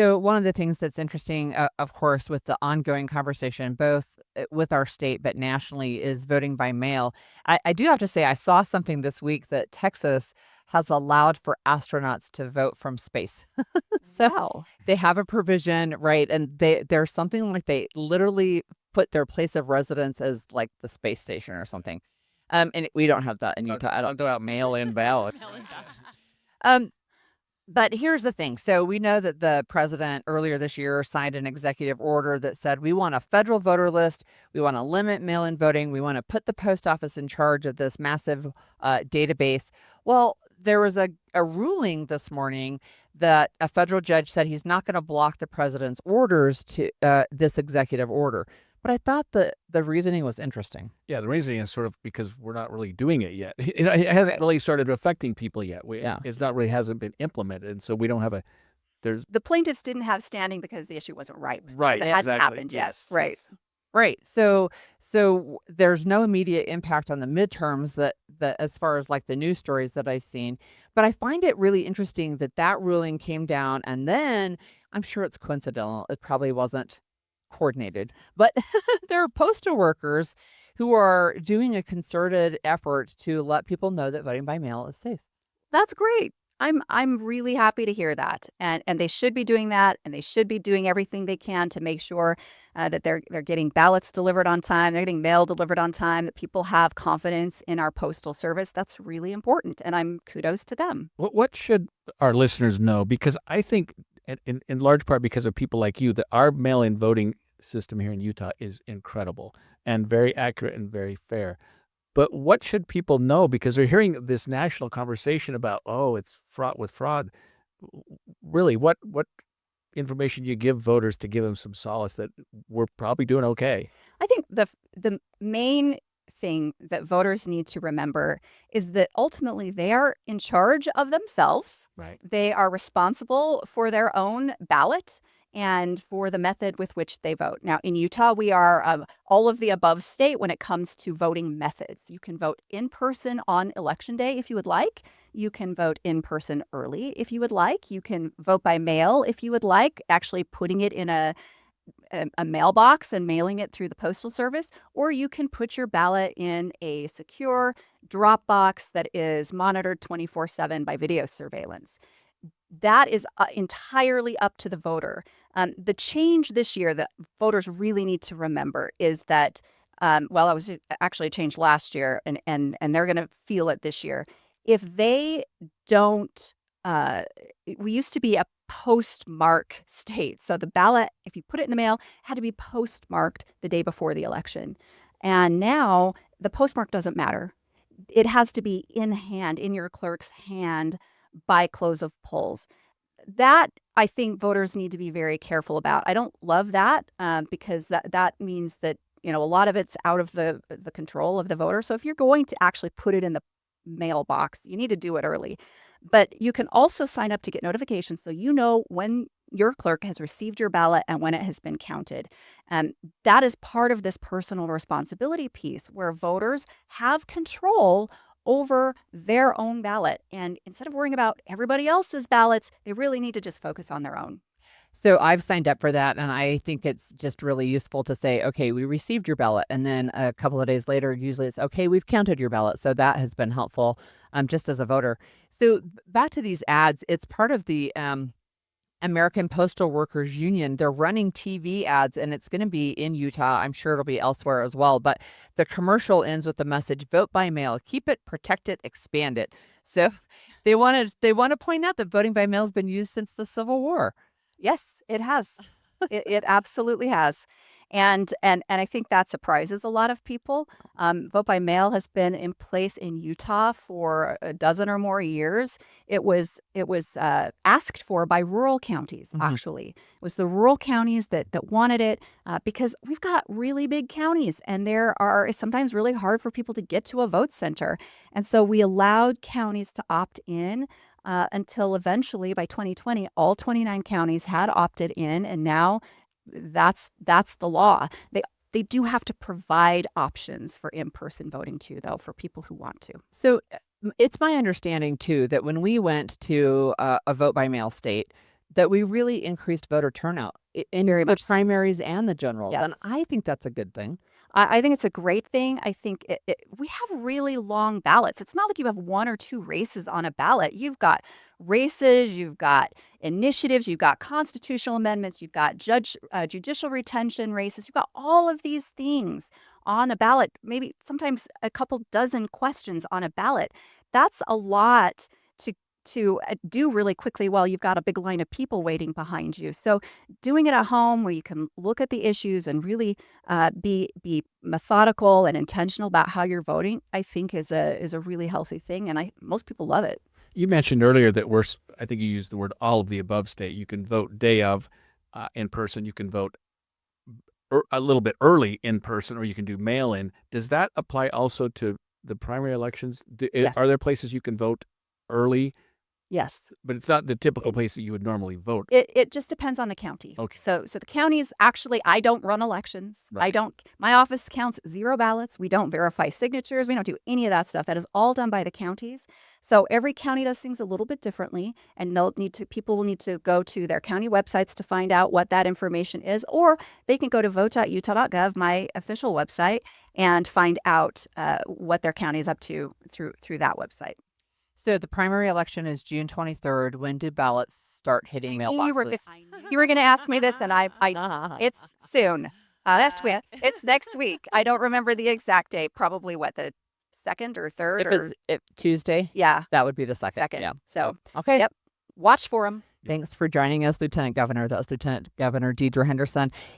So one of the things that's interesting, of course, with the ongoing conversation, both with our state but nationally, is voting by mail. I do have to say, I saw something this week that Texas has allowed for astronauts to vote from space. So Wow. they have a provision, right? And there's something like they literally put their place of residence as like the space station or something. And we don't have that in Utah. I don't Talk about mail-in ballots. Um, but here's the thing. So we know that the president earlier this year signed an executive order that said we want a federal voter list. We want to limit mail-in voting. We want to put the post office in charge of this massive database. Well, there was a ruling this morning that a federal judge said he's not going to block the president's orders to this executive order. But I thought the reasoning was interesting. Yeah, the reasoning is sort of because we're not really doing it yet. It hasn't really started affecting people yet. It's not really hasn't been implemented, and so we don't have a. There's The plaintiffs didn't have standing because the issue wasn't ripe. right. It hadn't Exactly. happened yet. Yes. Right. yes. Right. So there's no immediate impact on the midterms that as far as like the news stories that I've seen. But I find it really interesting that that ruling came down, and then I'm sure it's coincidental. It probably wasn't coordinated, but there are postal workers who are doing a concerted effort to let people know that voting by mail is safe. That's great. I'm really happy to hear that. And they should be doing that, and they should be doing everything they can to make sure that they're getting ballots delivered on time, they're getting mail delivered on time, that people have confidence in our postal service. That's really important, and I'm kudos to them. What should our listeners know? Because I think, in large part, because of people like you, that our mail-in voting system here in Utah is incredible and very accurate and very fair. But what should people know? Because they're hearing this national conversation about, oh, it's fraught with fraud. Really, what information you give voters to give them some solace that we're probably doing okay? I think the main thing that voters need to remember is that ultimately they are in charge of themselves. Right. They are responsible for their own ballot and for the method with which they vote. Now, in Utah, we are all of the above state when it comes to voting methods. You can vote in person on election day if you would like. You can vote in person early if you would like. You can vote by mail if you would like, actually putting it in a mailbox and mailing it through the postal service, or you can put your ballot in a secure drop box that is monitored 24/7 by video surveillance. That is entirely up to the voter. The change this year that voters really need to remember is that, well, it was actually changed last year, and they're going to feel it this year. If they don't, we used to be a postmark state. So the ballot, if you put it in the mail, had to be postmarked the day before the election. And now the postmark doesn't matter. It has to be in hand, in your clerk's hand by close of polls. That, I think, voters need to be very careful about. I don't love that because that means that, a lot of it's out of the control of the voter. So if you're going to actually put it in the mailbox, you need to do it early. But you can also sign up to get notifications so you know when your clerk has received your ballot and when it has been counted. That is part of this personal responsibility piece where voters have control over their own ballot. And instead of worrying about everybody else's ballots, they really need to just focus on their own. So I've signed up for that, and I think it's just really useful to say, okay, we received your ballot. And then a couple of days later, usually it's, okay, we've counted your ballot. So that has been helpful just as a voter. So back to these ads, it's part of the American Postal Workers Union. They're running TV ads, and it's going to be in Utah. I'm sure it'll be elsewhere as well. But the commercial ends with the message, vote by mail, keep it, protect it, expand it. So they want to point out that voting by mail has been used since the Civil War. Yes, it has. It absolutely has. And I think that surprises a lot of people. Vote by mail has been in place in Utah for a dozen or more years. It was asked for by rural counties, actually. It was the rural counties that wanted it because we've got really big counties, and it's sometimes really hard for people to get to a vote center. And so we allowed counties to opt in until eventually by 2020, all 29 counties had opted in, and now that's the law. They do have to provide options for in-person voting too, though, for people who want to. So it's my understanding too that when we went to a vote by mail state, that we really increased voter turnout in Very the much so. primaries and the generals. And Yes. I think that's a good thing. I think it's a great thing. I think we have really long ballots. It's not like you have 1 or 2 races on a ballot. You've got races, you've got initiatives, you've got constitutional amendments, you've got judicial retention races. You've got all of these things on a ballot, maybe sometimes a couple dozen questions on a ballot. That's a lot to do really quickly while you've got a big line of people waiting behind you. So doing it at home where you can look at the issues and really be methodical and intentional about how you're voting, I think is a really healthy thing, and most people love it. You mentioned earlier that I think you used the word all of the above state. You can vote day of in person. You can vote a little bit early in person, or you can do mail-in. Does that apply also to the primary elections? Yes. Are there places you can vote early? Yes. But it's not the typical place that you would normally vote. It just depends on the county. Okay. So the counties, actually, I don't run elections. Right. My office counts 0 ballots. We don't verify signatures. We don't do any of that stuff. That is all done by the counties. So every county does things a little bit differently, and people will need to go to their county websites to find out what that information is, or they can go to vote.utah.gov, my official website, and find out what their county is up to through that website. So the primary election is June 23rd. When do ballots start hitting mailboxes? You were going to ask me this, and it's soon. It's next week. I don't remember the exact date. Probably the 2nd or 3rd, If Tuesday, yeah, that would be the 2nd. 2nd. Yeah. So Okay. Yep. Watch for them. Thanks for joining us, Lieutenant Governor. That was Lieutenant Governor Deidre Henderson.